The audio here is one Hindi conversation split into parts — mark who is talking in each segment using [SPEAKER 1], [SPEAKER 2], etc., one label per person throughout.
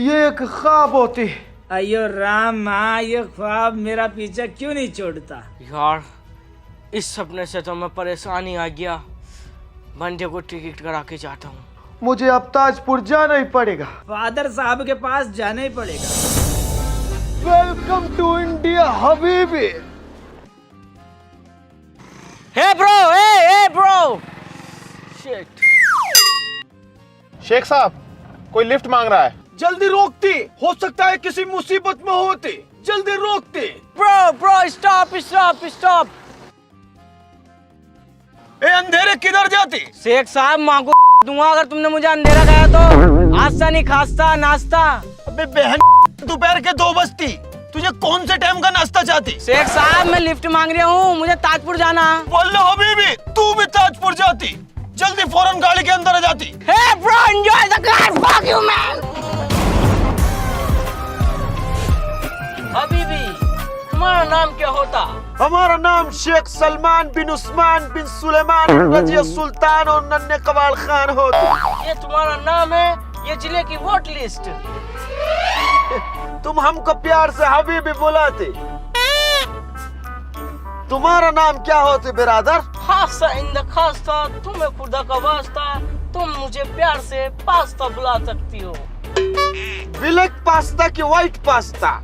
[SPEAKER 1] ये एक ख्वाब होती।
[SPEAKER 2] अयो राम, हाँ ये ख्वाब मेरा पीछा क्यों नहीं छोड़ता।
[SPEAKER 3] यार इस सपने से तो मैं परेशानी आ गया। बंदे को टिकट करा के जाता हूँ।
[SPEAKER 1] मुझे अब ताजपुर जाना ही पड़ेगा।
[SPEAKER 2] फादर साहब के पास जाना ही पड़ेगा।
[SPEAKER 1] वेलकम टू इंडिया हबीबी।
[SPEAKER 3] Hey bro shit.
[SPEAKER 4] शेख साहब, कोई लिफ्ट मांग रहा है।
[SPEAKER 1] जल्दी रोकती, हो सकता है किसी मुसीबत में होती। जल्दी रोकती।
[SPEAKER 3] Bro stop.
[SPEAKER 1] ए अंधेरे किधर जाती?
[SPEAKER 3] शेख साहब माँ को दूंगा अगर तुमने मुझे अंधेरा कहा तो। आस्ता नहीं खास्ता नाश्ता।
[SPEAKER 1] अबे बहन, दोपहर के 2 बजती, तुझे कौन से टाइम का नाश्ता चाहती?
[SPEAKER 3] शेख साहब मैं लिफ्ट मांग रहा हूँ, मुझे ताजपुर जाना।
[SPEAKER 1] बोल हबीबी, तू भी ताजपुर जाती। जल्दी फौरन गाड़ी के अंदर आ जाती।
[SPEAKER 3] Hey bro enjoy the car, fuck you man. हबीबी, तुम्हारा नाम क्या होता?
[SPEAKER 1] हमारा नाम शेख सलमान बिन उस्मान बिन सुलेमान रजिया सुल्तान और नन्हे कवाल खान होता।
[SPEAKER 3] ये तुम्हारा नाम है, ये जिले की वोट लिस्ट।
[SPEAKER 1] तुम हमको प्यार से हबीबी बुलाते। तुम्हारा नाम क्या होते बिरादर?
[SPEAKER 3] खासा इन द खासा, तुम्हें खुदा का वास्ता, तुम मुझे प्यार से पास्ता बुला सकती हो।
[SPEAKER 1] ब्लैक पास्ता की व्हाइट पास्ता?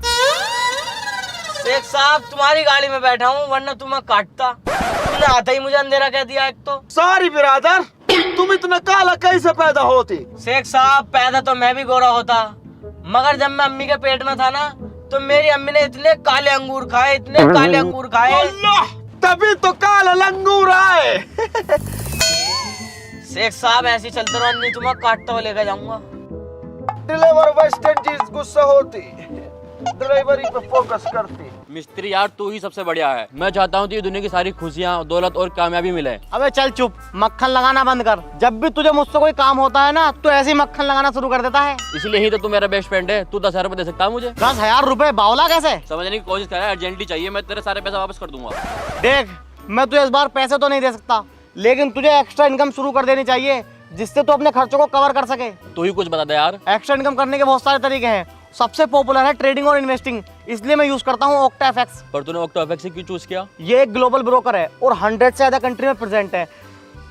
[SPEAKER 3] शेख साहब तुम्हारी गाड़ी में बैठा हूँ, वरना तुम्हें काटता। तुमने आते ही मुझे अंधेरा कह दिया एक तो।
[SPEAKER 1] सॉरी बिरादर, तुम इतना काला कैसे पैदा होती?
[SPEAKER 3] शेख साहब पैदा तो मैं भी गोरा होता, मगर जब मैं अम्मी के पेट में था ना, तो मेरी अम्मी ने इतने काले अंगूर खाए, इतने काले अंगूर खाए।
[SPEAKER 1] अल्लाह, तभी तो काला लंगूर आए।
[SPEAKER 3] शेख साहब ऐसे चलते रहो, नहीं तुम्हें काटता हुआ लेकर जाऊंगा।
[SPEAKER 1] ड्राइवर वेस्ट इंडीज गुस्सा होती, ड्राइवरी पे फोकस करती।
[SPEAKER 5] मिस्त्री यार तू ही सबसे बढ़िया है। मैं चाहता हूँ ये दुनिया की सारी खुशियाँ, दौलत और कामयाबी मिले।
[SPEAKER 6] अबे चल चुप, मक्खन लगाना बंद कर। जब भी तुझे मुझसे कोई काम होता है ना, तो ऐसे ही मक्खन लगाना शुरू कर देता है।
[SPEAKER 5] इसलिए ही तो तू मेरा बेस्ट फ्रेंड है। तू 10,000 रुपए दे सकता है मुझे?
[SPEAKER 6] 10,000 रुपए बावला कैसे?
[SPEAKER 5] समझने की कोशिश कर, अर्जेंटली चाहिए, मैं तेरे सारे पैसे वापस कर दूंगा।
[SPEAKER 6] देख, मैं तुझे इस बार पैसे तो नहीं दे सकता, लेकिन तुझे एक्स्ट्रा इनकम शुरू कर देनी चाहिए, जिससे तू अपने खर्चों को कवर कर सके।
[SPEAKER 5] तू ही कुछ बता दे यार।
[SPEAKER 6] एक्स्ट्रा इनकम करने के बहुत सारे तरीके हैं। सबसे पॉपुलर है ट्रेडिंग और इन्वेस्टिंग, इसलिए मैं यूज करता हूँ OctaFX।
[SPEAKER 5] पर तूने OctaFX से क्यों चूज किया?
[SPEAKER 6] ये एक ग्लोबल ब्रोकर है और 100 से ज्यादा कंट्री में प्रेजेंट है,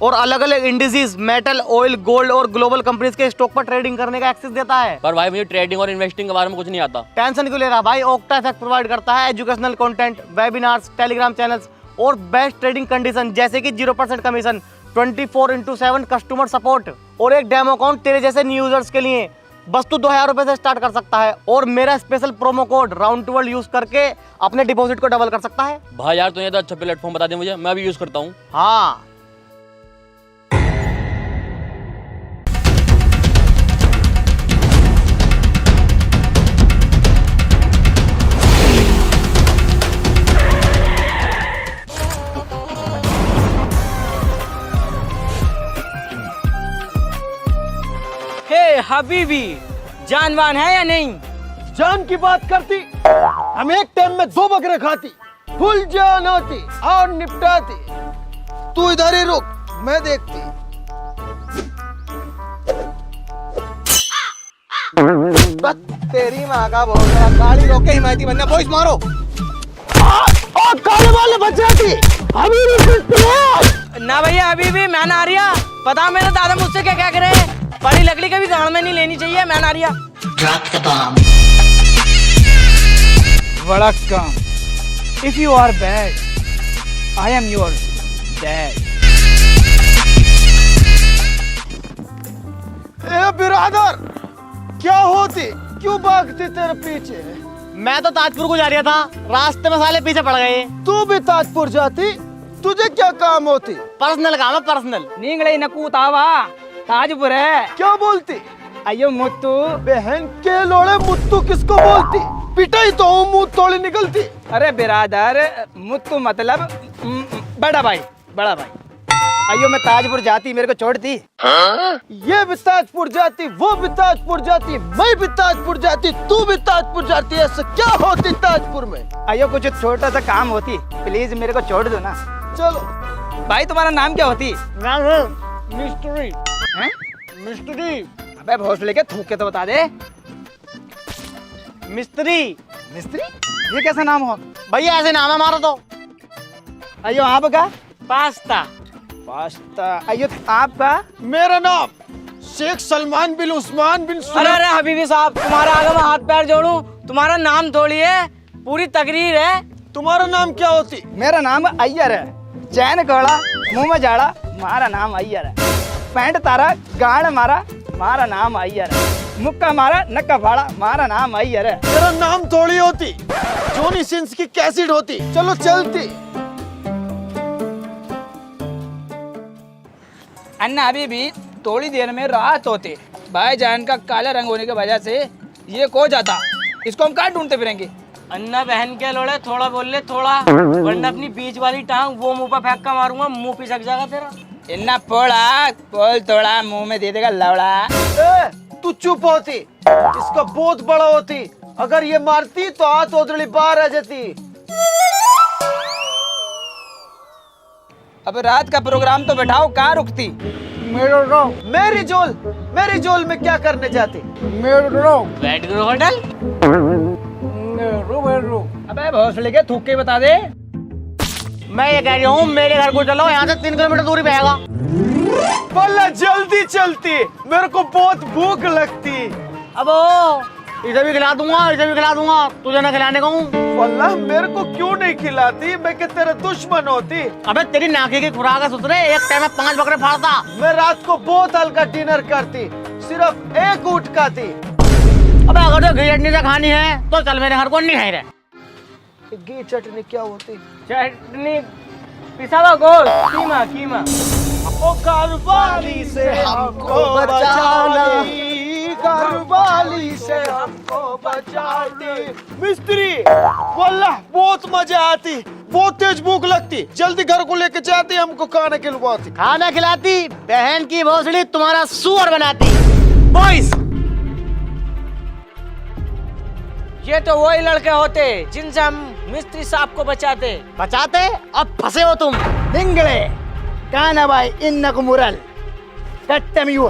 [SPEAKER 6] और अलग अलग इंडिसेस, मेटल, ऑयल, गोल्ड और ग्लोबल कंपनीज के स्टॉक पर ट्रेडिंग करने का एक्सेस देता है।
[SPEAKER 5] पर भाई मुझे ट्रेडिंग और इन्वेस्टिंग के बारे में कुछ नहीं आता।
[SPEAKER 6] टेंशन क्यों ले रहा भाई? OctaFX प्रोवाइड करता है educational content, webinars, Telegram channels और बेस्ट ट्रेडिंग कंडीशन, जैसे कि 0% कमीशन, 24/7 कस्टमर सपोर्ट और एक डेमो अकाउंट तेरे जैसे न्यू यूजर्स के लिए। बस तू 2,000 रुपए से स्टार्ट कर सकता है और मेरा special promo code round to world use करके अपने डिपॉजिट को डबल कर सकता है।
[SPEAKER 5] भाई यार तूने तो अच्छा प्लेटफॉर्म बता दे मुझे, मैं भी यूज करता हूँ।
[SPEAKER 6] हाँ,
[SPEAKER 3] हबीबी, जानवान है या नहीं?
[SPEAKER 1] जान की बात करती, हम एक टाइम में 2 बकरे खाती, फुल जान होती और निपटाती। तू इधर ही रुक, मैं देखती। तेरी माँ का बोल रहा, गाड़ी रोक के हिमायती बनना, बॉयज मारो। और काले वाले बच जाती। अभी
[SPEAKER 3] ना भैया हबीबी, मैं ना रिया। पता मेरे दादा मुझसे क्या क्या करे, बड़ी लकड़ी कभी गांड में नहीं लेनी चाहिए। मैं ना रिया।
[SPEAKER 2] वड़क्कम, if you are bad, I am your dad.
[SPEAKER 1] ए बिरादर, क्या होती, क्यों भागती तेरे पीछे?
[SPEAKER 6] मैं तो ताजपुर को जा रहा था, रास्ते में साले पीछे पड़ गए।
[SPEAKER 1] तू भी ताजपुर जाती, तुझे क्या काम होती?
[SPEAKER 6] पर्सनल काम है, पर्सनल।
[SPEAKER 2] नींगले नकूतावा, ताजपुर है।
[SPEAKER 1] क्या बोलती?
[SPEAKER 2] अयो मुत्तू।
[SPEAKER 1] बहन के लोड़े, मुत्तू किसको बोलती? पिटाई तो मुंह तोड़ी निकलती।
[SPEAKER 2] अरे बिरादर, मुत्तू मतलब बड़ा भाई, बड़ा भाई। अयो मैं ताजपुर जाती, मेरे को छोड़ती।
[SPEAKER 1] ये भी ताजपुर जाती, वो भी ताजपुर जाती, मैं भी ताजपुर जाती, तू भी ताजपुर जाती। ऐसा क्या होती ताजपुर में?
[SPEAKER 2] अयो कुछ छोटा सा काम होती, प्लीज मेरे को छोड़ दो ना।
[SPEAKER 1] चलो
[SPEAKER 2] भाई तुम्हारा नाम क्या होती?
[SPEAKER 1] मिस्ट्री।
[SPEAKER 2] हैं?
[SPEAKER 1] मिस्ट्री।
[SPEAKER 2] अबे भोसले के थूक के तो बता दे।
[SPEAKER 6] मिस्त्री।
[SPEAKER 2] मिस्त्री, ये कैसा नाम हो?
[SPEAKER 6] भैया ऐसे नाम है हमारा तो।
[SPEAKER 2] अयो आपका?
[SPEAKER 3] पास्ता।
[SPEAKER 2] पास्ता। अयो आपका?
[SPEAKER 1] मेरा नाम शेख सलमान बिन उस्मान बिन
[SPEAKER 3] अरे अरे हबीबी साहब, तुम्हारा आगे मैं हाथ पैर जोड़ूं? तुम्हारा नाम थोड़ी है, पूरी तकरीर है।
[SPEAKER 1] तुम्हारा नाम क्या होती?
[SPEAKER 2] मेरा नाम अय्यर है। चैन घोड़ा, मुंह में जाड़ा, मारा नाम अय्यर है। पैंट तारा, गाड़ मारा, मारा नाम अय्यर है। मुक्का मारा, नक्का फाड़ा, मारा नाम अय्यर है।
[SPEAKER 1] तेरा नाम थोड़ी होती, जॉनी सिंस की कैसेट होती। चलो चलती।
[SPEAKER 2] अन्ना अभी भी थोड़ी देर में रात होते, भाईजान का काला रंग होने की वजह से ये खो जाता। इसको हम कहाँ ढूंढते फिरेंगे?
[SPEAKER 3] अन्ना बहन के लोड़े, थोड़ा बोल ले थोड़ा, वरना अपनी बीच वाली टांग वो मुंह पर फेंक कर मारूंगा, मुंह पिसक जाएगा तेरा।
[SPEAKER 2] इन्ना पोड़ा बोल थोड़ा, मुंह में दे देगा लौड़ा।
[SPEAKER 1] ए, तू चुप होती, इसका बहुत बड़ा होती। अगर ये मारती तो हाथ ओदड़ी बाहर आ जाती।
[SPEAKER 2] अब रात का प्रोग्राम तो बैठाओ, कहाँ रुकती?
[SPEAKER 1] मेरी जोल में क्या करने जाती?
[SPEAKER 3] बैठ गए होटल।
[SPEAKER 2] अबे भोसले के थूक के बता दे।
[SPEAKER 6] मैं ये कह रही हूँ मेरे घर को चलो, यहाँ से 3 किलोमीटर दूरी पे आएगा।
[SPEAKER 1] बोला जल्दी चलती, मेरे को बहुत भूख लगती।
[SPEAKER 6] अब इसे भी खिला दूंगा, इसे भी खिला दूंगा, तुझे ना खिलाने को हूँ।
[SPEAKER 1] वल्लाह मेरे को क्यों नहीं खिलाती? मैं क्या तेरा दुश्मन होती?
[SPEAKER 6] अबे तेरी नाकी की खुराक है सुतरे, एक टाइम में 5 बकरे फाड़ता।
[SPEAKER 1] मैं रात को बहुत हल्का डिनर करती, सिर्फ 1 ऊँट खाती।
[SPEAKER 6] अबे अगर तो घी चटनी से खानी है तो चल मेरे घर को, नहीं है रे।
[SPEAKER 1] घी चटनी क्या होती?
[SPEAKER 3] चटनी पिसा हुआ गोश्त, कीमा कीमा।
[SPEAKER 1] ओ घरवाली से हमको बचाना, घरवाली से हमको बचाती। मिस्त्री, वल्लाह बहुत मजा आती, बहुत तेज भूख लगती। जल्दी घर को लेके जाती, हमको खाना खिलवाती।
[SPEAKER 6] खाना खिलाती, बहन की भोसड़ी तुम्हारा सुअर बनाती। बॉयज,
[SPEAKER 3] ये तो वही लड़के होते जिनसे हम मिस्त्री साहब को बचाते।
[SPEAKER 6] बचाते, अब फंसे हो तुम।
[SPEAKER 2] निंगले काना भाई इन्नक मुरल कट्टमियो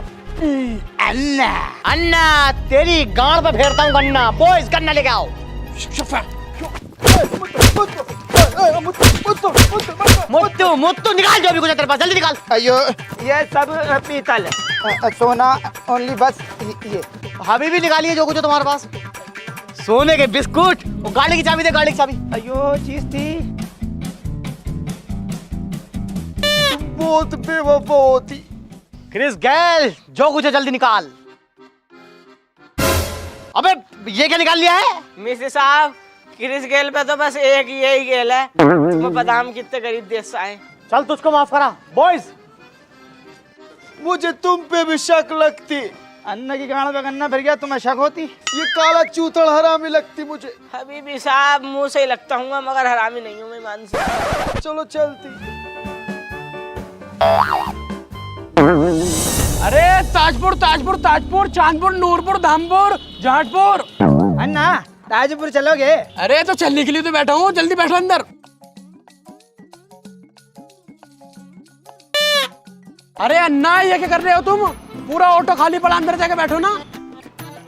[SPEAKER 2] अन्ना।
[SPEAKER 6] अन्ना तेरी गांड पे फेरता हूँ गन्ना। बॉयज गन्ना लेके आओ। मुत्तू मुत्तू निकाल जो भी कुछ है तेरे पास, जल्दी निकाल।
[SPEAKER 2] अयो ये सब पीतल सोना ओनली, बस ये।
[SPEAKER 6] हबीबी निकालिए जो कुछ है तुम्हारे पास। सोने के बिस्कुट, वो गाड़ी की चाबी दे, गाड़ी की चाबी।
[SPEAKER 2] अयो चीज थी।
[SPEAKER 1] बहुत बेवफा होती।
[SPEAKER 6] क्रिस गैल, जो कुछ है जल्दी निकाल। अबे ये क्या निकाल लिया है?
[SPEAKER 3] मिस्त्री साहब, क्रिस गेल पे तो बस एक यही गेल है। तुम्हें बादाम कितने गरीब देश से आए।
[SPEAKER 6] चल तुझको माफ करा। बॉयज,
[SPEAKER 1] मुझे तुम पे भी शक लगती।
[SPEAKER 2] अन्ना की गाड़ पे गन्ना फिर गया, तुम्हें शक होती?
[SPEAKER 1] ये काला चूतड़ हरामी लगती मुझे।
[SPEAKER 3] हबीबी साहब, मुंह से ही लगता हूँ मगर हरामी नहीं हूँ मैं, मान से।
[SPEAKER 1] चलो चलती।
[SPEAKER 5] अरे ताजपुर ताजपुर ताजपुर, चांदपुर, नूरपुर, धामपुर, जाटपुर।
[SPEAKER 2] अन्ना ताजपुर चलोगे?
[SPEAKER 5] अरे तो चलने के लिए तो बैठा हूँ, जल्दी बैठो अंदर। अरे अन्ना ये क्या कर रहे हो तुम? पूरा ऑटो खाली पड़ा, अंदर जाके बैठो ना।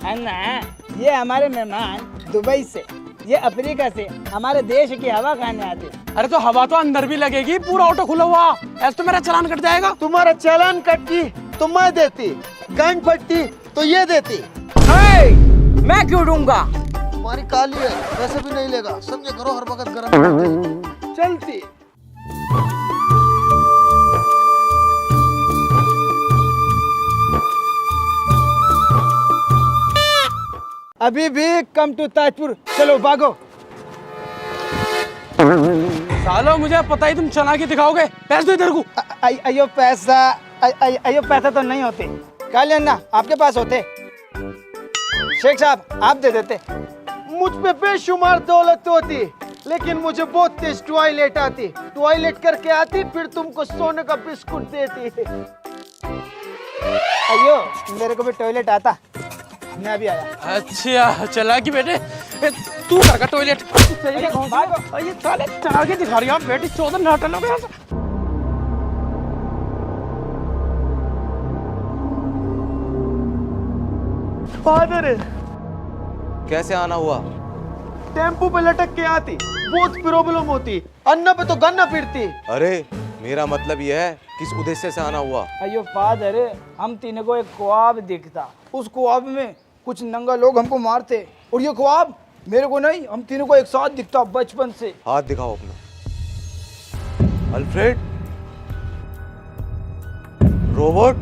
[SPEAKER 2] अन्ना ये हमारे मेहमान दुबई से, ये अफ्रीका से हमारे देश की हवा खाने आते।
[SPEAKER 5] अरे तो हवा तो अंदर भी लगेगी, पूरा ऑटो खुला हुआ, ऐसे तो मेरा चालान कट जाएगा।
[SPEAKER 1] तुम्हारा चालान कटती तो मैं देती, गांड फटती तो ये देती।
[SPEAKER 3] मैं क्यों दूंगा?
[SPEAKER 1] तुम्हारी काली है, वैसे भी नहीं लेगा। समझे करो, हर वक्त गरम करती। चलती।
[SPEAKER 2] अभी भी कम टू ताजपुर, चलो भागो।
[SPEAKER 5] सालो मुझे पता ही तुम चला के दिखाओगे। पैसे दो इधर को।
[SPEAKER 2] अयो पैसा, अयो पैसा तो नहीं होते। काले अन्ना आपके पास होते। शेख साहब आप दे देते।
[SPEAKER 1] मुझ पे बेशुमार दौलत होती, लेकिन मुझे बहुत तेज टॉयलेट आती। टॉयलेट करके आती, फिर तुमको सोने का बिस्कुट देती।
[SPEAKER 2] अयो मेरे को भी टॉयलेट आता, मैं भी आया।
[SPEAKER 5] अच्छा चला कि बेटे, तू कर का टॉयलेट। ये साले चला के दिखा रही है बेटी, 14 नाटक हो गया।
[SPEAKER 1] फादर,
[SPEAKER 7] कैसे आना हुआ?
[SPEAKER 1] टेम्पू पे लटक के आती, बहुत प्रॉब्लम होती, अन्ना पे तो गन्ना पीटती।
[SPEAKER 7] अरे मेरा मतलब यह है किस उद्देश्य से आना हुआ?
[SPEAKER 2] अयो फादर, हम तीनों को एक ख्वाब दिखता, उस ख्वाब में कुछ नंगा लोग हमको मारते, और ये ख्वाब मेरे को नहीं, हम तीनों को एक साथ दिखता बचपन से।
[SPEAKER 7] हाथ दिखाओ अपना। Alfred, robot,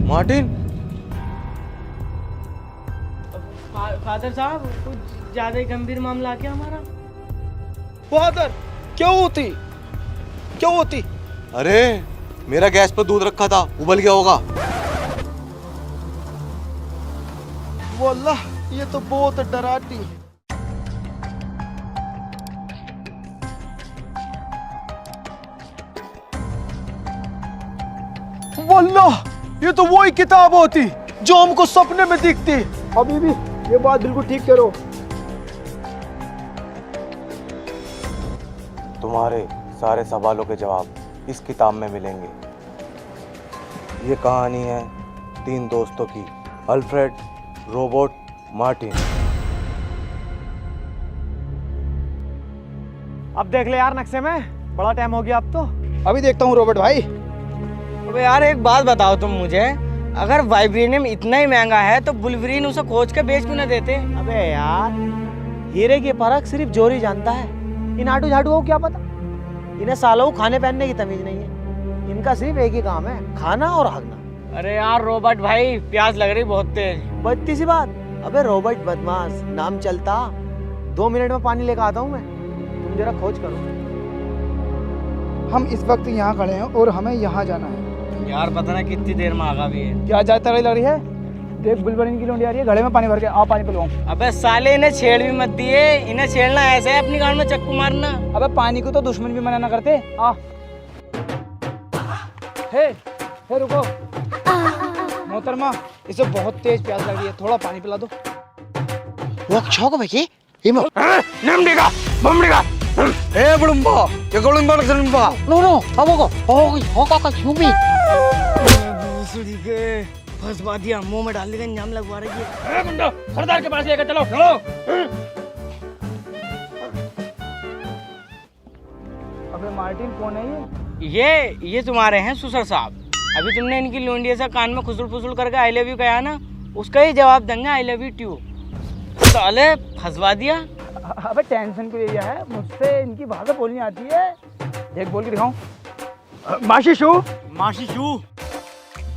[SPEAKER 7] Martin.
[SPEAKER 3] फादर साहब, कुछ ज्यादा ही गंभीर मामला क्या हमारा?
[SPEAKER 1] फादर, क्यों होती, क्यों होती?
[SPEAKER 7] अरे मेरा गैस पर दूध रखा था, उबल गया होगा।
[SPEAKER 1] वल्लाह ये तो बहुत डराती है। वल्लाह ये तो वही किताब होती जो हमको सपने में दिखती।
[SPEAKER 2] अभी भी ये बात बिल्कुल ठीक करो।
[SPEAKER 7] तुम्हारे सारे सवालों के जवाब इस किताब में मिलेंगे। ये कहानी है 3 दोस्तों की, अल्फ्रेड, रोबोट, मार्टिन।
[SPEAKER 6] अब देख ले यार नक्शे में, बड़ा टाइम हो गया अब तो।
[SPEAKER 2] अभी देखता हूँ रोबोट भाई।
[SPEAKER 3] अबे यार एक बात बताओ तुम मुझे, अगर वाइब्रेनियम इतना ही महंगा है तो बुल्वरीन उसे खोज के बेच क्यों ना देते?
[SPEAKER 6] अबे यार, हीरे की परख सिर्फ जोरी जानता है, इन आटू झाटू को क्या पता। इन्हें सालों खाने पहनने की तमीज नहीं है, इनका सिर्फ एक ही काम है, खाना और भागना।
[SPEAKER 3] अरे यार रोबोट भाई, प्यास लग रही बहुत तेज।
[SPEAKER 6] बत्ती सी बात। अबे रोबोट बदमाश, नाम चलता, 2 मिनट में पानी लेकर आता हूँ मैं, तुम जरा खोज करो।
[SPEAKER 2] हम इस वक्त यहाँ खड़े हैं और हमें यहाँ जाना है।
[SPEAKER 3] यार पता ना कितनी देर में आगा भी है।
[SPEAKER 2] क्या जाता रही लग रही है? देख बुलबुलिन की लौंडी आ रही है, घड़े में पानी भर के, आ पानी पिलवाऊं।
[SPEAKER 3] अबे साले, इन्हें छेड़ भी मत दिए, इन्हें छेड़ना ऐसे है अपनी गांड में चक्कू मारना।
[SPEAKER 2] अबे पानी को तो दुश्मन भी मना ना करते। आ हे रुको मोहतरमा, इसे बहुत तेज प्यास लग रही है, थोड़ा पानी पिला दो।
[SPEAKER 1] वो छौक भाई हिमो
[SPEAKER 5] नमडेगा बमडेगा
[SPEAKER 1] ए बुड़ुम्बा, ये गुड़ुम्बा न गुड़ुम्बा। नो नो, अब होगा का क्यों भी?
[SPEAKER 3] भोसड़ी के फंसवा दिया, मुंह में डालने का इंजाम लगवा रही है।
[SPEAKER 5] ए गुंडा, सरदार के पास लेकर चलो, चलो।
[SPEAKER 2] अबे मार्टिन कौन है ये?
[SPEAKER 3] ये तुम्हारे हैं सुसर साहब। अभी तुमने इनकी लोंडिया से कान में खुसुर फुसुर करके आई लव यू कहा ना, उसका ही जवाब देंगे आई लव यू टू। साले फंसवा दिया।
[SPEAKER 2] अबे टेंशन क्यों लिया है? मुझसे इनकी भाषा बोलनी आती है। देख बोल के दिखाऊं। माशिशु,
[SPEAKER 6] माशिशु।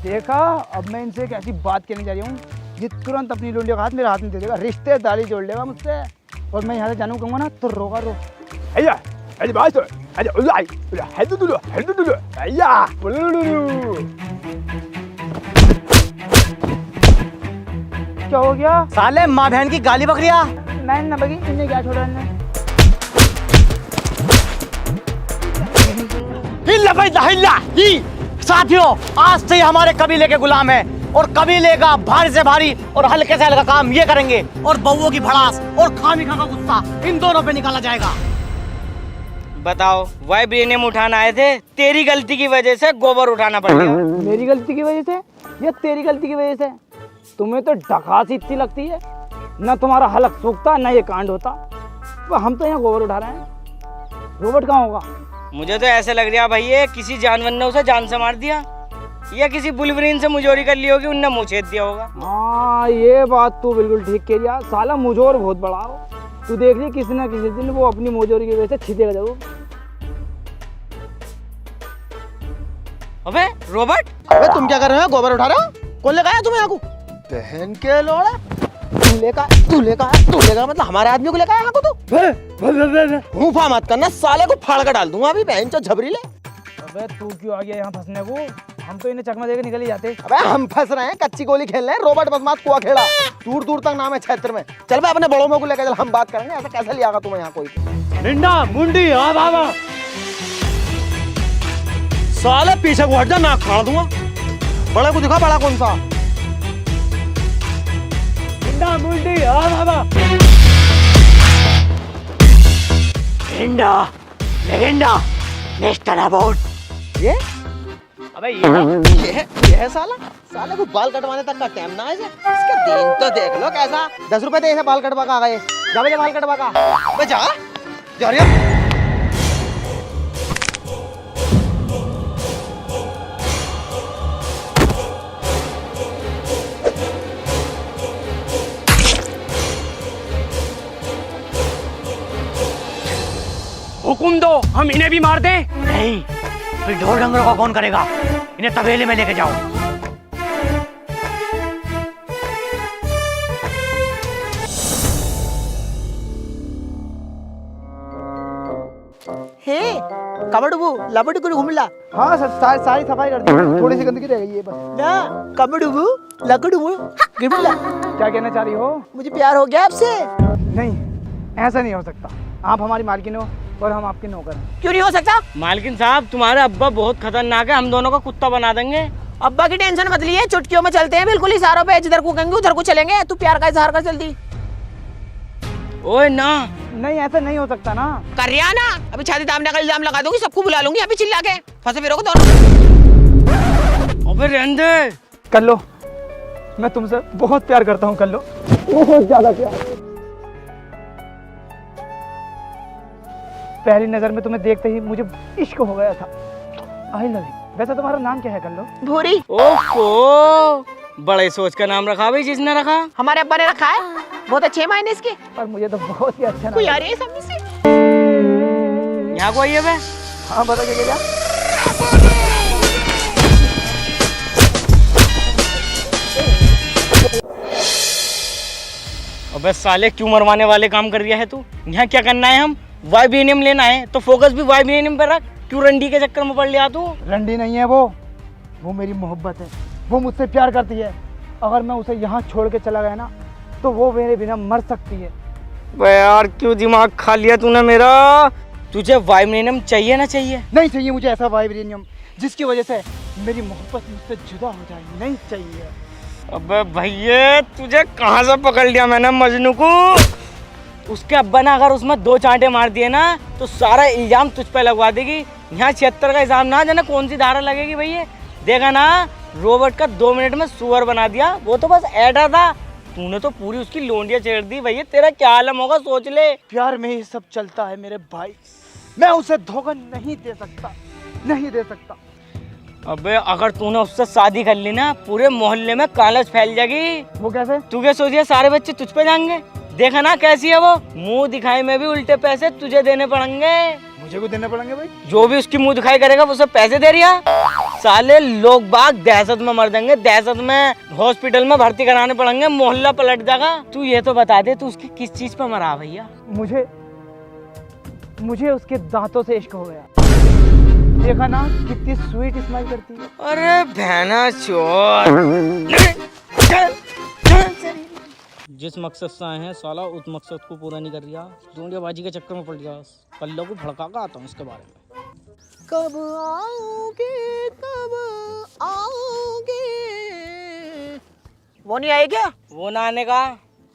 [SPEAKER 2] देखा, अब मैं इनसे एक ऐसी बात कहने जा रही हूँ, ये तुरंत अपनी लोंडियों का हाथ मेरे हाथ में दे देगा, रिश्तेदारी जोड़ लेगा मुझसे, और मैं यहाँ से जानू कहूँगा ना तो रोगा रो।
[SPEAKER 5] अय्या अरे बात अरे उलाई हेदु दुलो अय्या
[SPEAKER 2] क्या हो गया?
[SPEAKER 6] साले माँ बहन की गाली बकरिया।
[SPEAKER 2] नहीं ना बगी, इन्हें क्या छोड़ा इन्हें?
[SPEAKER 6] हिल्ला भाई हिल्ला ही। साथियों, आज से हमारे कबीले के गुलाम हैं, और कबीले का भारी से भारी और हल्के से हल्का काम ये करेंगे, और बउओं की भड़ास और खामिखा का गुस्सा इन दोनों पे निकाला जाएगा।
[SPEAKER 3] बताओ, वाइब्रेनियम उठाना आए थे, तेरी गलती की वजह से गोबर उठाना पड़ गया।
[SPEAKER 2] मेरी गलती की वजह से या तेरी गलती की वजह से? तुम्हें तो डकासी इतनी लगती है, ना तुम्हारा हलक सूखता ना ये कांड होता। तो हम तो यहाँ गोबर उठा रहे हैं, रोबोट कहाँ होगा?
[SPEAKER 3] मुझे तो ऐसे लग रहा भाई, ये किसी जानवर ने उसे जान से मार दिया, या किसी बुलवरीन से मुजोरी कर ली होगी, उनने मुँह छेद दिया होगा।
[SPEAKER 2] हाँ, ये बात तू बिल्कुल ठीक कह दिया। साला मुजोर बहुत बड़ा हो, तू देख ली किसी ना किसी दिन वो अपनी मुजोरी की वजह से छिदेगा जरूर।
[SPEAKER 3] अबे रोबोट,
[SPEAKER 1] अबे तुम क्या कर रहे हो? गोबर उठा रहे हो? कौन लेकर आया तुम्हें यहाँ को? बहन के लोड़ा, तू लेकर मतलब हमारे आदमी को लेकर आया यहाँ को तू? मुंफा मत करना, साले को फाड़ कर डाल दूंगा अभी, बहन चो झबरी ले।
[SPEAKER 2] अबे तू क्यों आ गया यहाँ फंसने को? हम तो इन्हें चकमा देकर निकल ही जाते।
[SPEAKER 1] अबे हम फंस रहे हैं, कच्ची गोली खेल रहे हैं, रोबोट बदमाश कुआ खेला, दूर दूर तक नाम है क्षेत्र में। चल बे अपने बड़ों में को लेकर चल, हम बात करेंगे। ऐसा कैसे लिया तुम्हें यहाँ कोई?
[SPEAKER 6] निंडा मुंडी आ बाबा।
[SPEAKER 1] साले पीछे को हट जा, नाक फाड़ दूंगा। बड़े को दिखा, बड़ा कौन सा?
[SPEAKER 6] निंडा मुंडी आ बाबा। निंडा लेगेंडा नेस्टर अबाउट।
[SPEAKER 1] ये अबे ये है साला, साले को बाल कटवाने तक का टाइम ना है। इसका दिन तो देख लो कैसा। 10 रुपए दे, बाल कटवा का आ गए। जा भैया बाल कटवा का। अबे जा जा रे।
[SPEAKER 5] हुकुम दो, हम इन्हें भी मार दें।
[SPEAKER 6] नहीं, फिर ढोल डंगरों को कौन करेगा? इन्हें तबेले में लेके जाओ।
[SPEAKER 1] हे कबड़बू लबड़ू घुमला
[SPEAKER 2] हाँ सर, सारी सफाई कर दी, थोड़ी सी गंदगी रह गई है बस।
[SPEAKER 1] ना कबड़बू लकड़ू घुमला।
[SPEAKER 2] क्या कहना चाह रही हो?
[SPEAKER 1] मुझे प्यार हो गया आपसे।
[SPEAKER 2] नहीं, ऐसा नहीं हो सकता। आप हमारी मालकिन हो और हम आपके नौकर हैं।
[SPEAKER 1] क्यों नहीं हो सकता?
[SPEAKER 3] मालकिन साहब, तुम्हारे अब्बा बहुत खतरनाक है, हम दोनों को कुत्ता बना देंगे।
[SPEAKER 1] अब्बा की टेंशन मत लिए, चुटकियों में चलते हैं बिल्कुल इशारों पे। जिधर को कहेंगे उधर को चलेंगे। तू प्यार का इजहार कर जल्दी।
[SPEAKER 3] ओए ना,
[SPEAKER 2] नहीं, ऐसा नहीं हो सकता ना।
[SPEAKER 1] कर रिया ना, अभी छाती दामने का इल्जाम लगा दूंगी, सबको बुला लूंगी अभी चिल्ला के। फंसे फिरोगे दोनों।
[SPEAKER 3] अबे रहने दे।
[SPEAKER 2] कर लो, मैं तुमसे बहुत प्यार करता हूँ। कर लो, बहुत ज्यादा प्यार। पहली नजर में तुम्हें देखते ही मुझे इश्क हो गया था। आई लव यू। वैसे तुम्हारा नाम क्या है? कर लो।
[SPEAKER 1] भूरी।
[SPEAKER 3] ओहो, बड़े सोच का नाम रखा भाई, जिसने रखा।
[SPEAKER 1] हमारे अब्बा ने रखा है, बहुत अच्छे मायने इसके।
[SPEAKER 2] पर मुझे तो बहुत ही अच्छा
[SPEAKER 1] कोई
[SPEAKER 2] नाम
[SPEAKER 1] आ
[SPEAKER 2] है।
[SPEAKER 1] रही है सामने से।
[SPEAKER 3] यहाँ को आइए बे।
[SPEAKER 2] हाँ बता क्या?
[SPEAKER 3] अबे साले, क्यों मरवाने वाले काम कर दिया है तू? यहाँ क्या करना है? हम वाइब्रेनियम लेना है तो फोकस भी वाइब्रेनियम पे रख। क्यों रंडी के चक्कर में पड़ लिया तू?
[SPEAKER 2] रंडी नहीं है वो मेरी मोहब्बत है। वो मुझसे प्यार करती है। अगर मैं उसे यहाँ छोड़ के चला गया ना तो वो मेरे बिना मर सकती है।
[SPEAKER 3] बे यार, क्यों दिमाग खा लिया तूने मेरा? तुझे वाइब्रेनियम चाहिए ना चाहिए?
[SPEAKER 2] नहीं चाहिए मुझे ऐसा वाइब्रेनियम जिसकी वजह से मेरी मोहब्बत मुझसे जुदा हो जाए। नहीं चाहिए।
[SPEAKER 3] अबे भैया, तुझे कहाँ से पकड़ लिया मैंने मजनू को? उसके अब्बा ने अगर उसमें 2 चांटे मार दिए ना तो सारा इल्जाम तुझ पे लगवा देगी। यहाँ 76 का हिसाब ना जाने कौन सी धारा लगेगी भैया। देखा ना, रोबोट का 2 मिनट में सुअर बना दिया। वो तो बस ऐडा था, तूने तो पूरी उसकी लोंडियां छेड़ दी। भैया तेरा क्या आलम होगा सोच ले।
[SPEAKER 2] प्यार में ही सब चलता है मेरे भाई। मैं उसे धोखा नहीं दे सकता, नहीं दे सकता।
[SPEAKER 3] अबे अगर तूने उससे शादी कर ली ना, पूरे मोहल्ले में कालच फैल जाएगी।
[SPEAKER 2] वो कैसे?
[SPEAKER 3] तू क्या सोचिए सारे बच्चे तुझ पे जाएंगे? देखा ना कैसी है वो। मुंह दिखाई में भी उल्टे पैसे तुझे देने पड़ेंगे।
[SPEAKER 2] मुझे को देने पड़ेंगे भाई?
[SPEAKER 3] जो भी उसकी मुंह दिखाई करेगा उसे पैसे दे रिया। साले लोग बाग दहशत में मर जाएंगे, दहशत में हॉस्पिटल में भर्ती कराने पड़ेंगे, मोहल्ला पलट जाएगा। तू ये तो बता दे, तू उसकी किस चीज पे मरा भैया?
[SPEAKER 2] मुझे उसके दांतों से इश्क हो गया। देखा ना कितनी स्वीट स्माइल करती है।
[SPEAKER 3] अरे बहना चोर। जिस मकसद से आए हैं साला उस मकसद को पूरा नहीं कर रिया। दूंढियाबाजी के चक्कर में पड़ गया। कल्लो को भड़का कर आता हूँ उसके बारे में।
[SPEAKER 1] कब आओगे, कब आओगे? वो नहीं आए क्या?
[SPEAKER 3] वो ना आने का,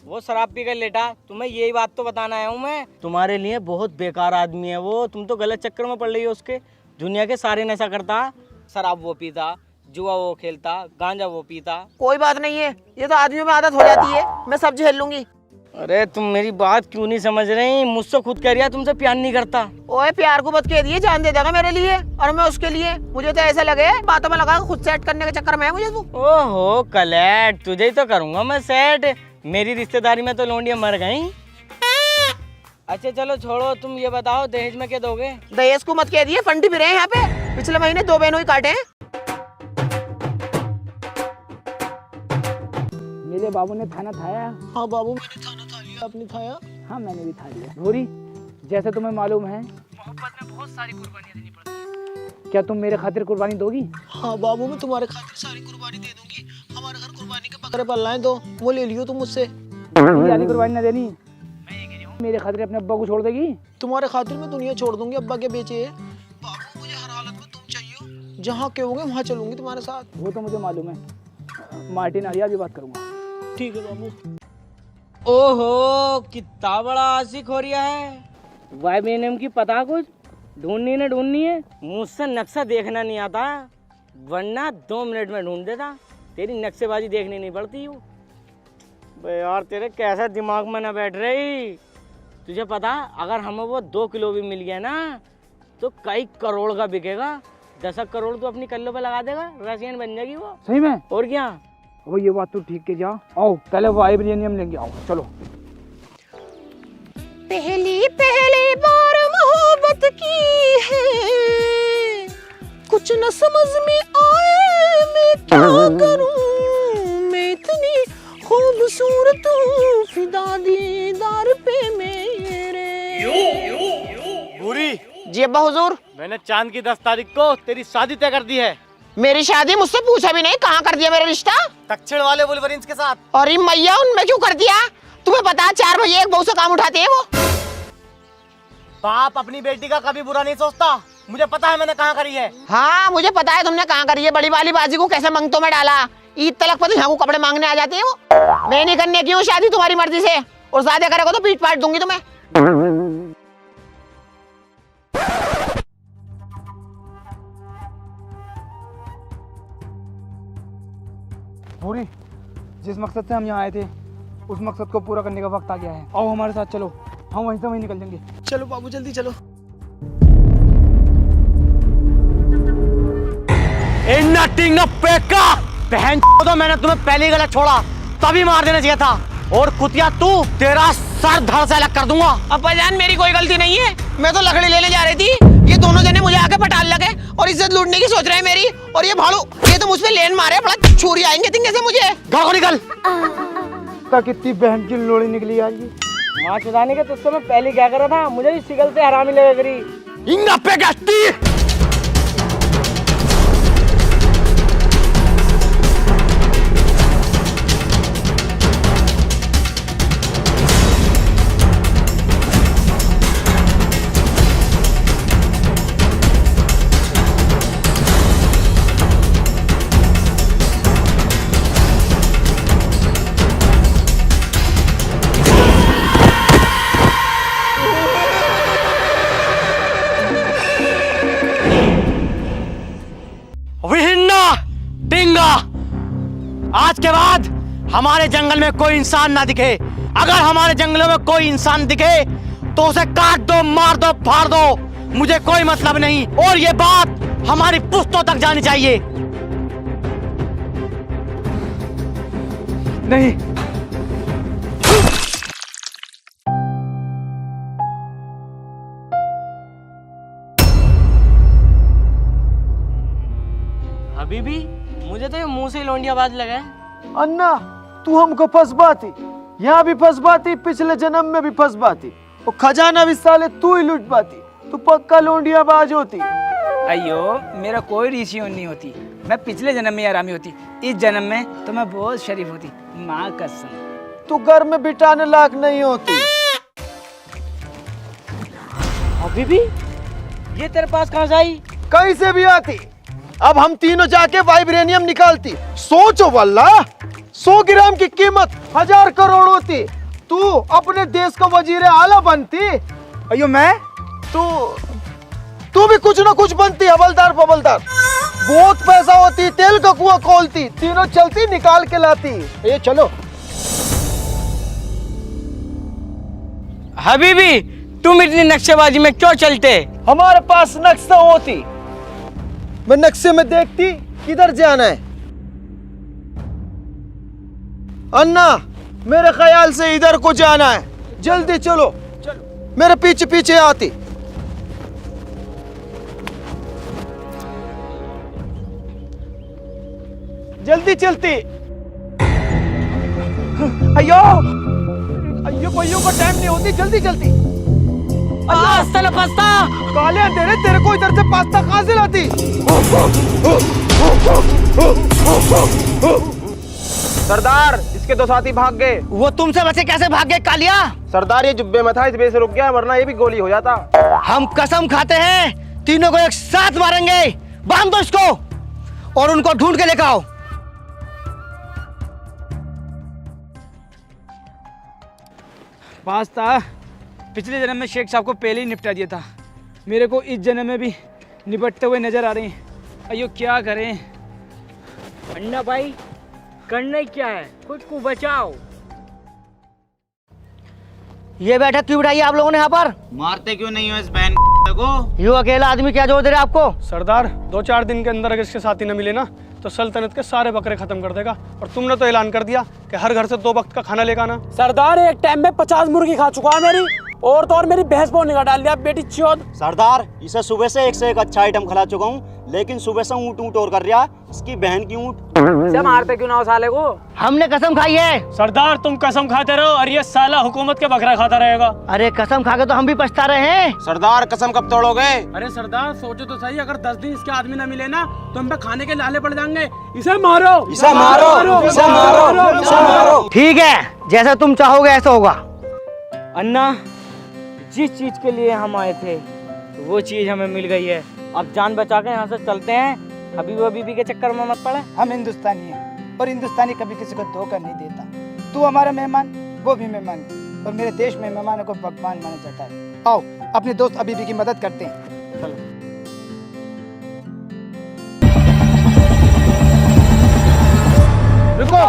[SPEAKER 3] वो शराब पी कर लेटा। तुम्हें यही बात तो बताना आया हूँ मैं। तुम्हारे लिए बहुत बेकार आदमी है वो। तुम तो गलत चक्कर में पड़ रही हो उसके। दुनिया के सारे नशा करता, शराब वो पीता, जुआ वो खेलता, गांजा वो पीता।
[SPEAKER 1] कोई बात नहीं है, ये तो आदमियों में आदत हो जाती है। मैं सब झेल लूंगी।
[SPEAKER 3] अरे तुम मेरी बात क्यों नहीं समझ रही? मुझसे खुद कह रिया तुमसे प्यार नहीं करता।
[SPEAKER 1] ओए प्यार को मत कह दिए, जान दे देगा मेरे लिए और मैं उसके लिए। मुझे तो ऐसा लगे बातों में लगा खुद सेट करने के चक्कर में है मुझे तू।
[SPEAKER 3] ओहो कलेट, तुझे ही तो करूंगा मैं सेट। मेरी रिश्तेदारी में तो लोंडियां मर गई। अच्छा चलो छोड़ो, तुम ये बताओ दहेज में क्या दोगे?
[SPEAKER 1] दहेज को मत कह दिए, फंडी भी रहे हैं यहाँ पे। पिछले महीने 2 बहनों ही काटे हैं।
[SPEAKER 2] मेरे बाबू ने खाना खाया?
[SPEAKER 1] हाँ बाबू, मैंने खाना खा लिया। आपने खाया?
[SPEAKER 2] हाँ मैंने भी खा लिया। भूरी, जैसे तुम्हें मालूम है मोहब्बत में बहुत सारी कुर्बानियां देनी पड़ती है। क्या तुम मेरे खातिर कुर्बानी दोगी?
[SPEAKER 1] हाँ बाबू, मैं तुम्हारे खातिर सारी कुर्बानी दे दूंगी। हमारे घर कुर्बानी के बकरे पल रहे हैं, तो वो ले लियो तुम मुझसे।
[SPEAKER 2] वाली कुर्बानी ना देनी। मेरे खातिर अपने अब्बा को छोड़ देगी?
[SPEAKER 1] तुम्हारे खातिर मैं दुनिया छोड़ दूंगी। अब्बा के बेचे बाबू, मुझे हर हालत में तुम चाहिए। जहाँ कहोगे वहाँ चलूंगी तुम्हारे साथ।
[SPEAKER 2] वो तो मुझे मालूम है। मार्टिन आर्या भी बात करूंगा।
[SPEAKER 1] ठीक है बाबू।
[SPEAKER 3] ओहो, कितना बड़ा आशिक हो रिया है। वाइब्रेनियम की पता कुछ ढूंढनी है। मुझसे नक्शा देखना नहीं आता। वरना 2 मिनट में ढूंढ देता। तेरी नक्शेबाजी देखनी नहीं पड़ती हूँ। बे यार तेरे कैसा दिमाग में ना बैठ रही। तुझे पता अगर हमें वो 2 किलो भी मिल गया ना तो कई करोड़ का बिकेगा। 10 करोड़ तो अपनी कल्लों पे लगा देगा, रसियन बन जाएगी वो।
[SPEAKER 2] सही में?
[SPEAKER 3] और क्या।
[SPEAKER 2] वो ये बात तो ठीक के जा। आओ पहले वाइब्रेनियम लेंगे, आओ चलो।
[SPEAKER 1] पहली बार मोहब्बत की है, कुछ न समझ में आए मैं क्या करूं, मैं इतनी खूबसूरत हूँ फिदा दीदार पे मेरे।
[SPEAKER 6] बुरी,
[SPEAKER 1] जी अब्बा हुजूर।
[SPEAKER 6] मैंने चांद की 10 तारीख को तेरी शादी तय कर दी है।
[SPEAKER 1] मेरी शादी मुझसे पूछा भी नहीं, कहाँ कर दिया मेरा रिश्ता?
[SPEAKER 6] दक्षिण वाले वुल्वरीन्स के साथ।
[SPEAKER 1] अरे मैया उनमें क्यों कर दिया? तुम्हें पता है 4 भैया एक बहू से काम उठाते हैं वो।
[SPEAKER 6] बाप अपनी बेटी का कभी बुरा नहीं सोचता। मुझे पता है मैंने कहाँ करी है।
[SPEAKER 1] हाँ मुझे पता है तुमने कहाँ करी है। बड़ी वाली बाजी को कैसे मंगतों में डाला। ईद तलक पर यहाँ को कपड़े मांगने आ जाते हैं वो। मैं नहीं करने की हूँ शादी तुम्हारी मर्जी से, और ज्यादा करेगा तो पीट पाट दूंगी तुम्हें।
[SPEAKER 2] पूरी, जिस मकसद से हम यहाँ आए थे उस मकसद को पूरा करने का वक्त आ गया है। आओ हमारे साथ चलो, हम वहीं से वहीं निकल जाएंगे।
[SPEAKER 1] चलो बाबू जल्दी चलो।
[SPEAKER 6] बहन तो मैंने तुम्हें पहले ही गलत छोड़ा, तभी मार देना चाहिए था। और कुतिया तू, तेरा सर धड़ से अलग कर दूंगा।
[SPEAKER 1] अब्बा जान मेरी कोई गलती नहीं है, मैं तो लकड़ी लेने जा रही थी। ये दोनों जने मुझे आके पटाल लगे और इज्जत लूटने की सोच रहे हैं मेरी। और ये भाड़ू ये तो मुझ पे लेन मारे, बड़ा छुरी आएंगे तिंगे से मुझे।
[SPEAKER 6] घर को निकल।
[SPEAKER 2] कितनी बहन की लोड़ी निकली आज ये।
[SPEAKER 3] माँ चुदाने के तुझसे मैं पहले क्या कर रहा था, मुझे भी शिकल से हरामी लगा करी।
[SPEAKER 6] इंगा पे गस्ती। आज के बाद हमारे जंगल में कोई इंसान ना दिखे। अगर हमारे जंगलों में कोई इंसान दिखे तो उसे काट दो, मार दो, फाड़ दो, मुझे कोई मतलब नहीं। और ये बात हमारी पुश्तों तक जानी चाहिए।
[SPEAKER 2] नहीं,
[SPEAKER 3] अभी भी मुझे तो ये मुंह से लौंडिया बाज लगा है।
[SPEAKER 8] अन्ना तू हमको फंसबाती, यहाँ भी फंसबाती, पिछले जन्म में भी फंसबाती, और खजाना भी साले तू ही लुटबाती। तू पक्का लोंडिया बाज होती।
[SPEAKER 2] अयो मेरा कोई रीसियोन नहीं होती। मैं पिछले जन्म में आरामी होती, इस जन्म में तो मैं बहुत शरीफ होती, माँ कसम।
[SPEAKER 8] तू घर में बिठाने लायक नहीं होती।
[SPEAKER 3] अभी भी ये तेरे पास कहाँ से आई?
[SPEAKER 8] कहीं से भी आती। अब हम तीनों जाके वाइब्रेनियम निकालती। सोचो वल्ला, 100 ग्राम की कीमत 1000 करोड़ होती। तू अपने देश का वजीर आला बनती।
[SPEAKER 2] अयो मैं
[SPEAKER 8] तू भी कुछ ना कुछ बनती, हवलदार फवलदार। बहुत पैसा होती, तेल का कुआं खोलती, तीनों चलती निकाल के लाती। ये चलो।
[SPEAKER 3] हबीबी तुम इतनी नक्शेबाजी में क्यों चलते?
[SPEAKER 8] हमारे पास नक्शा होती, मैं नक्शे में देखती किधर जाना है। अन्ना मेरे ख्याल से इधर को जाना है, जल्दी चलो। मेरे पीछे पीछे आती। जल्दी चलती। अयो अयो कोइयों का टाइम नहीं होती, जल्दी चलती।
[SPEAKER 3] पास्ता
[SPEAKER 8] काले अंधेरे, तेरे को इधर से पास्ता कहां से लाती?
[SPEAKER 1] सरदार इसके 2 साथी भाग गए।
[SPEAKER 6] वो तुमसे बचे कैसे भाग गए कालिया?
[SPEAKER 1] सरदार ये जुब्बे में था, इस वजह से रुक गया, वरना ये भी गोली हो जाता।
[SPEAKER 6] हम कसम खाते हैं तीनों को एक साथ मारेंगे। बांध दो इसको और उनको ढूंढ के लेकर आओ।
[SPEAKER 2] पास्ता पिछले जन्म में शेख साहब को पहले ही निपटा दिया था। मेरे को इस जन्म में भी निपटते हुए नजर आ रहे हैं। अयो क्या करें।
[SPEAKER 3] अन्ना भाई करना ही क्या है, खुद को बचाओ।
[SPEAKER 6] ये बैठक क्यों बिठाई आप लोगों ने यहाँ पर?
[SPEAKER 9] मारते क्यों नहीं हो इस बहन को?
[SPEAKER 6] यू अकेला आदमी क्या जोर दे रहे आपको?
[SPEAKER 4] सरदार 2-4 दिन के अंदर अगर इसके साथी न मिले ना तो सल्तनत के सारे बकरे खत्म कर देगा। और तुमने तो ऐलान कर दिया कि हर घर से 2 वक्त का खाना लेकर आना।
[SPEAKER 5] सरदार एक टाइम में 50 मुर्गी खा चुका है मेरी, और तो और मेरी भैंस को निकाल डाल दिया बेटी चौथ।
[SPEAKER 9] सरदार इसे सुबह से एक अच्छा आइटम खिला चुका हूँ, लेकिन सुबह से ऊँट ऊँट और कर रहा, इसकी बहन की ऊँट।
[SPEAKER 3] से मारते क्यों ना हो साले को?
[SPEAKER 6] हमने कसम खाई है।
[SPEAKER 3] सरदार तुम कसम खाते रहो और ये साला हुकूमत के बकरा खाता रहेगा।
[SPEAKER 6] अरे कसम खा के तो हम भी पछता रहे हैं।
[SPEAKER 9] सरदार कसम कब तोड़ोगे?
[SPEAKER 5] अरे सरदार सोचो तो सही, अगर 10 दिन इसके आदमी न मिले ना तो हम पे खाने के लाले पड़ जाएंगे। इसे मारो,
[SPEAKER 9] इसे मारो, इसे मारो, इसे मारो।
[SPEAKER 6] ठीक है, जैसा तुम चाहोगे ऐसा होगा।
[SPEAKER 3] अन्ना जिस चीज के लिए हम आए थे वो चीज हमें मिल गई है। अब जान बचा के यहाँ से चलते हैं, अभी वो बीबी के चक्कर में मत पड़े।
[SPEAKER 2] हम हिंदुस्तानी हैं और हिंदुस्तानी कभी किसी को धोखा नहीं देता। तू हमारा मेहमान, वो भी मेहमान, और मेरे देश में मेहमानों को भगवान माना जाता है। आओ अपने दोस्त अबीबी की मदद करते हैं। चलो।
[SPEAKER 8] रुको।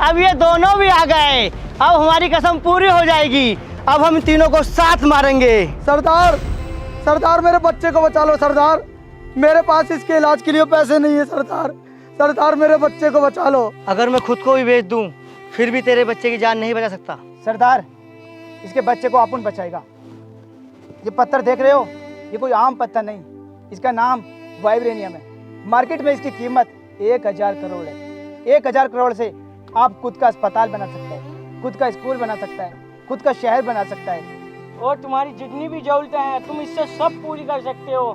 [SPEAKER 6] अब ये दोनों भी आ गए। अब हमारी कसम पूरी हो जाएगी। अब हम तीनों को साथ मारेंगे।
[SPEAKER 8] सरदार, सरदार मेरे बच्चे को बचा लो सरदार। मेरे पास इसके इलाज के लिए पैसे नहीं है सरदार। सरदार मेरे बच्चे को बचा लो।
[SPEAKER 6] अगर मैं खुद को भी बेच दूं, फिर भी तेरे बच्चे की जान नहीं बचा सकता।
[SPEAKER 2] सरदार इसके बच्चे को अपन बचाएगा। ये पत्थर देख रहे हो, ये कोई आम पत्थर नहीं, इसका नाम वाइब्रेनियम है। मार्केट में इसकी कीमत 1000 करोड़ है। 1000 करोड़ से आप खुद का अस्पताल बना सकते हैं, खुद का स्कूल बना सकता है, खुद का शहर बना सकता है।
[SPEAKER 3] और तुम्हारी जितनी भी जरूरतें हैं तुम इससे सब पूरी कर सकते हो।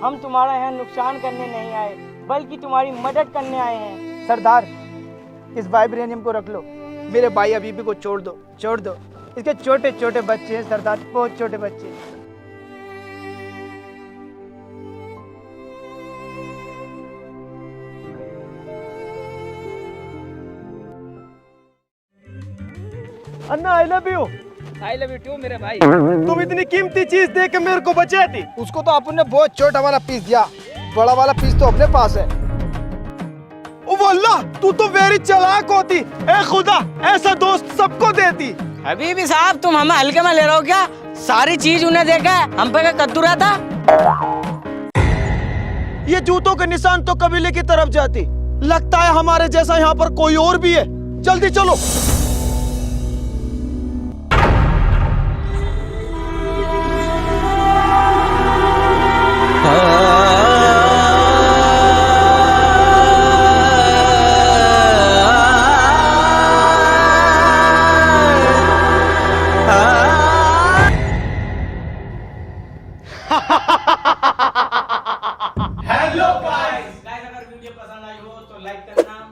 [SPEAKER 3] हम तुम्हारा यहाँ नुकसान करने नहीं आए, बल्कि तुम्हारी मदद करने आए हैं।
[SPEAKER 2] सरदार इस वाइब्रेनियम को रख लो, मेरे भाई अबीबी को छोड़ दो, छोड़ दो। इसके छोटे छोटे बच्चे हैं सरदार, बहुत छोटे बच्चे।
[SPEAKER 8] अन्ना I love you.
[SPEAKER 2] I love you too मेरे भाई।
[SPEAKER 8] तुम इतनी कीमती चीज दे के मेरे को बचाई थी।
[SPEAKER 2] उसको तो अपन ने बहुत छोटा वाला पीस दिया, बड़ा वाला पीस तो अपने पास है।
[SPEAKER 8] ओ वल्लाह, तू तो वेरी चालाक होती। ए खुदा, ऐसा दोस्त सबको देती।
[SPEAKER 3] अभी भी साहब तुम हमें हल्के में ले रहे हो क्या? सारी चीज उन्हें देखा है, हम पे क्या कद्दू रहा था?
[SPEAKER 8] ये जूतों के निशान तो कबीले की तरफ जाती। लगता है हमारे जैसा यहाँ पर कोई और भी है। जल्दी चलो।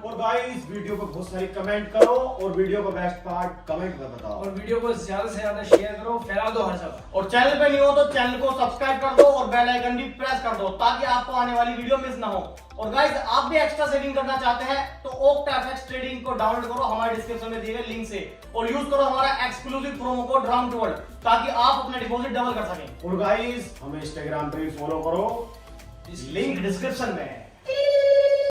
[SPEAKER 4] और गाइस वीडियो को बहुत सारी कमेंट करो और वीडियो का बेस्ट पार्ट कमेंट में बताओ।
[SPEAKER 5] और वीडियो को ज्यादा से ज्यादा शेयर करो, फैला दो हर जगह।
[SPEAKER 6] और चैनल पे नहीं हो तो चैनल को सब्सक्राइब कर दो और बेल आइकन भी प्रेस कर दो, ताकि आपको आने वाली वीडियो मिस ना हो। और गाइस आप भी एक्स्ट्रा सेविंग करना चाहते हैं तो OCTAFX ट्रेडिंग को डाउनलोड करो हमारे डिस्क्रिप्शन में दिए गए लिंक से, और यूज करो हमारा एक्सक्लूसिव प्रोमो कोड राउंडवर्ल्ड, ताकि आप अपना डिपॉजिट डबल कर सकें।
[SPEAKER 4] और गाइस हमें इंस्टाग्राम पे भी फॉलो करो, लिंक डिस्क्रिप्शन में है।